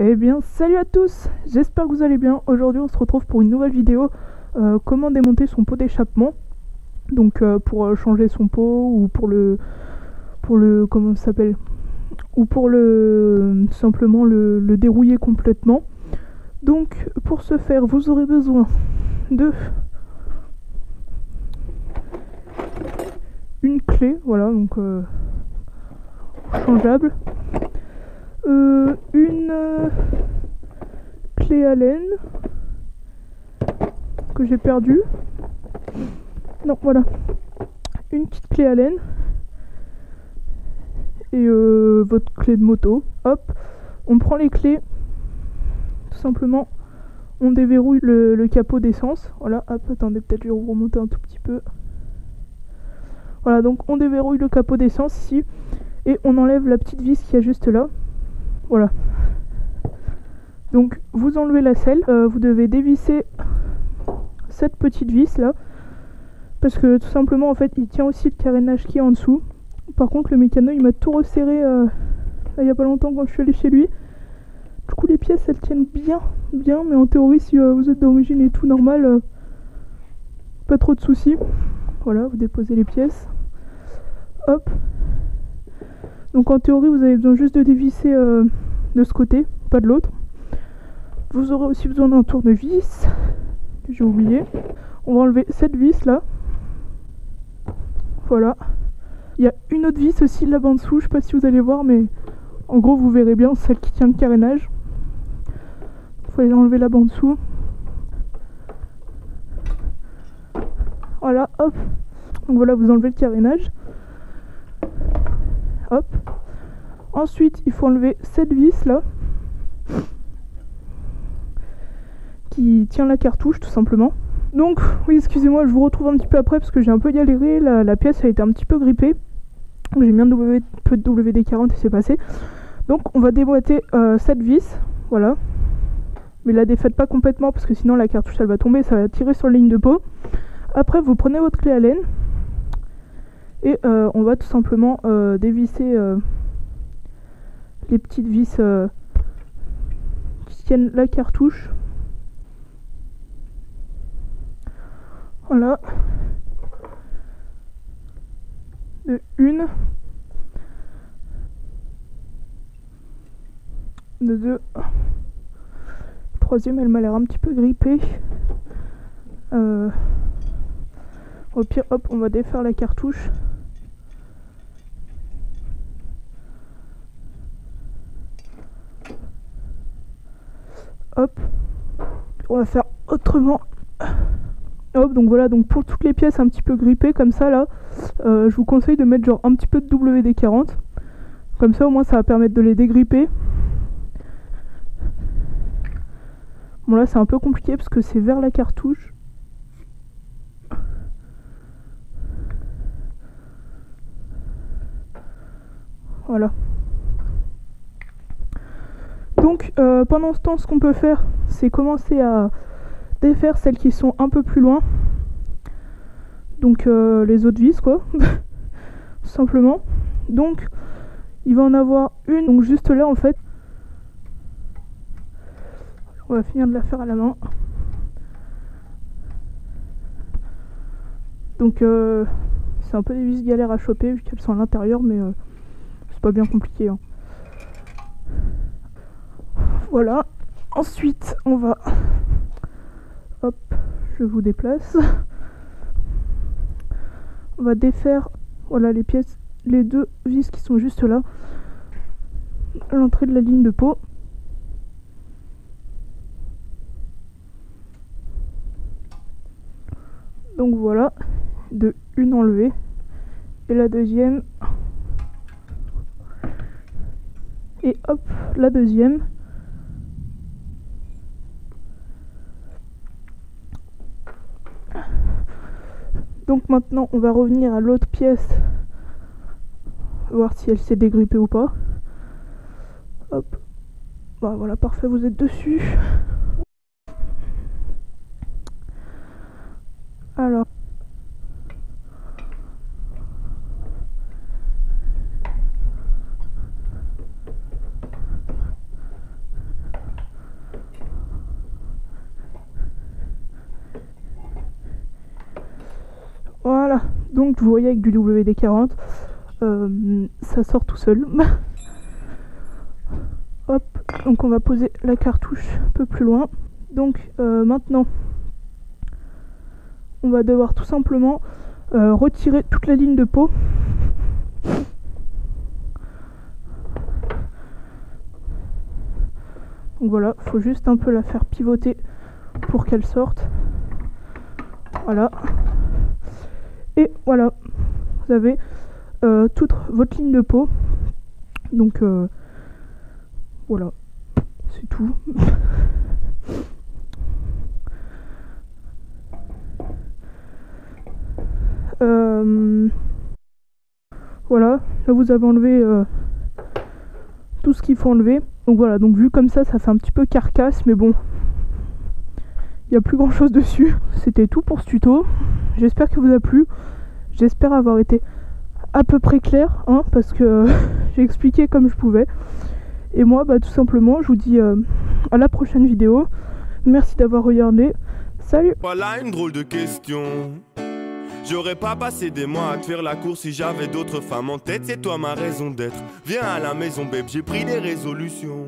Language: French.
Eh bien salut à tous, j'espère que vous allez bien. Aujourd'hui on se retrouve pour une nouvelle vidéo, comment démonter son pot d'échappement. Donc pour changer son pot ou pour le comment ça s'appelle, ou pour le simplement le dérouiller complètement. Donc pour ce faire vous aurez besoin de une clé, voilà, donc changeable, une clé Allen que j'ai perdue. Non, voilà, une petite clé Allen et votre clé de moto. Hop, on prend les clés, tout simplement, on déverrouille le capot d'essence. Voilà, hop, attendez, peut-être je vais remonter un tout petit peu. Voilà, donc on déverrouille le capot d'essence ici et on enlève la petite vis qui est juste là. Voilà. Donc vous enlevez la selle, vous devez dévisser cette petite vis là, parce que tout simplement en fait il tient aussi le carénage qui est en dessous. Par contre le mécano il m'a tout resserré là, il y a pas longtemps quand je suis allé chez lui. Du coup les pièces elles tiennent bien, mais en théorie si vous êtes d'origine et tout normal, pas trop de soucis. Voilà, vous déposez les pièces. Hop. Donc en théorie vous avez besoin juste de dévisser de ce côté, pas de l'autre. Vous aurez aussi besoin d'un tournevis que j'ai oublié. On va enlever cette vis là. Voilà. Il y a une autre vis aussi là-bas en dessous, je sais pas si vous allez voir, mais en gros vous verrez bien, celle qui tient le carénage. Il faut aller l'enlever là-bas en dessous. Voilà, hop. Donc voilà, vous enlevez le carénage. Hop. Ensuite, il faut enlever cette vis là qui tient la cartouche tout simplement. Donc, oui, excusez-moi, je vous retrouve un petit peu après parce que j'ai un peu galéré. La pièce a été un petit peu grippée. J'ai mis un peu de WD-40 et c'est passé. Donc, on va déboîter cette vis. Voilà. Mais la défaites pas complètement parce que sinon la cartouche elle va tomber, ça va tirer sur la ligne de pot. Après, vous prenez votre clé Allen et on va tout simplement dévisser les petites vis qui tiennent la cartouche. Voilà. De une. De deux. Troisième, elle m'a l'air un petit peu grippée. Au pire, hop, on va défaire la cartouche. Hop. On va faire autrement. Hop, donc voilà, donc pour toutes les pièces un petit peu grippées comme ça là, je vous conseille de mettre genre un petit peu de WD-40. Comme ça au moins ça va permettre de les dégripper. Bon là c'est un peu compliqué parce que c'est vers la cartouche. Voilà. Donc pendant ce temps ce qu'on peut faire c'est commencer à défaire celles qui sont un peu plus loin. Donc les autres vis quoi. Tout simplement. Donc il va en avoir une donc juste là en fait. On va finir de la faire à la main. Donc c'est un peu des vis galères à choper vu qu'elles sont à l'intérieur, mais c'est pas bien compliqué hein. Voilà. Ensuite on va, hop, je vous déplace. On va défaire, voilà, les pièces, les deux vis qui sont juste là, à l'entrée de la ligne de pot. Donc voilà, de une enlevée et la deuxième, et hop, la deuxième. Donc maintenant on va revenir à l'autre pièce, voir si elle s'est dégrippée ou pas. Hop, bah voilà, parfait, vous êtes dessus. Alors Donc vous voyez avec du WD-40, ça sort tout seul. Hop, donc on va poser la cartouche un peu plus loin. Donc maintenant, on va devoir tout simplement retirer toute la ligne de peau. Donc voilà, faut juste un peu la faire pivoter pour qu'elle sorte. Voilà. Et voilà, vous avez toute votre ligne de peau. Donc voilà, c'est tout. Voilà, là vous avez enlevé tout ce qu'il faut enlever. Donc voilà, donc vu comme ça fait un petit peu carcasse, mais bon, il n'y a plus grand chose dessus. C'était tout pour ce tuto. J'espère qu'il vous a plu. J'espère avoir été à peu près clair, hein, parce que j'ai expliqué comme je pouvais. Et moi, tout simplement, je vous dis à la prochaine vidéo. Merci d'avoir regardé. Salut! Voilà une drôle de question. J'aurais pas passé des mois à te faire la course si j'avais d'autres femmes en tête. C'est toi ma raison d'être. Viens à la maison, babe, j'ai pris des résolutions.